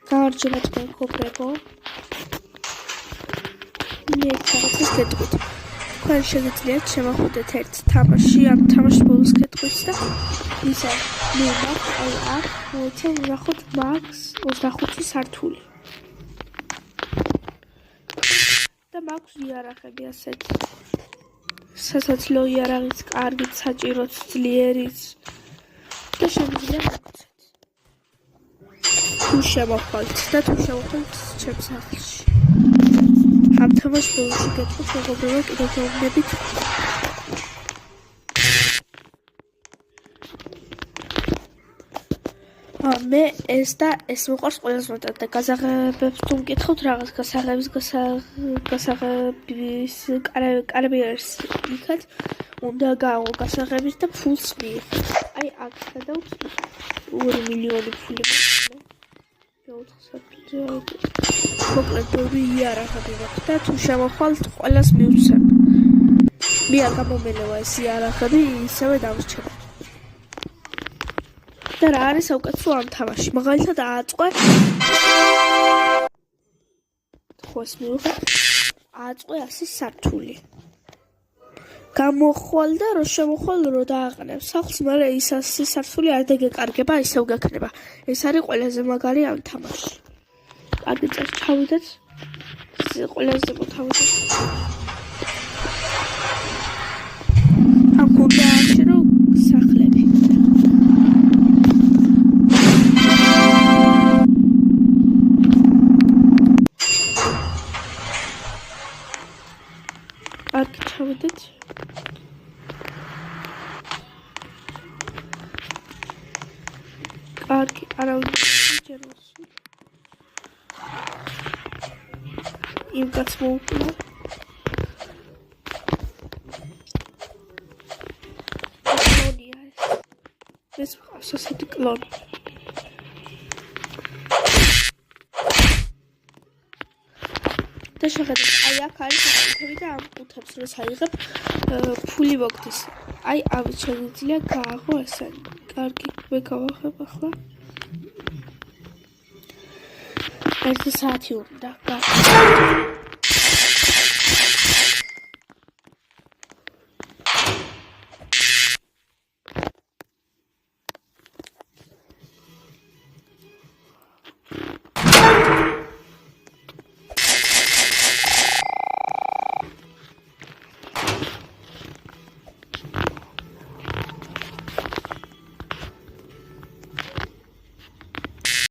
გამარჯობა მეგობრებო. მე რაღაცას გეტყვით. თქვენ შეგიძლიათ შემოხვიდეთ ერთ თამაში, ამ თამაშის ბოლოს გეტყვით და ისა მე მაქვს აქ მოიცემ ნახოთ მაქვს 25 სართული. და მაქვს იარაღები ასეთ. სასაცილო იარაღიც, კარგიც, საჭიროც, ძლიერიც და შემიძლია მოგცეთ. თუ შემოხვალთ და თუ შემოხვალთ ჩემს სახლში. ამ თამაშს ბოლოში გეტყვით მეგობრებო კიდევ გეუბნებით. მე ეს და ეს მოყვარს ყველაზე მეტად და გასაღებებს თუ მკითხავთ რაღაც გასაღების კარიერის იქაც უნდა გააღო გასაღების და ფულს მიიღო. აი აქ გადავთ 2 მილიონი ფული მოკლედ ბევრი იარაღები მაქვს და თუ შემოხვალთ ყველას მივცემ. მე არ გამომელევა ეს იარაღები ისევე დამრჩება. და რა არის საუკეთესო ამ თამაში? მაგალითად ააწყვე ხოს მივიღე ააწყვე 100 სართული. გამოხვალ და რო შემოხვალ რო დააყენებ სახლს, მაგრამ ის 100 სართული არ დაგეკარგება, ისევ გაქნება. ეს არის ყველაზე მაგარი ამ თამაში. კარგი წელს ჩავიდეთ. ყველაზე მოთავიდეთ. ამ გუნდა აღჭირო სახლები. კარგი ჩავიდეთ. კარგი, არავინ ჯეროს. იმ კაც მოუკვლა. კლონია ეს. ეს ასეთი კლონი. და შეხედეთ, აი აქ არის კუთები და ამ კუთებს როს აიღებ ფული მოგდის. აი ამით შეგიძლია გააღო ესენი. კარგი, მე გავახებ ახლა. 1 საათი უნდა.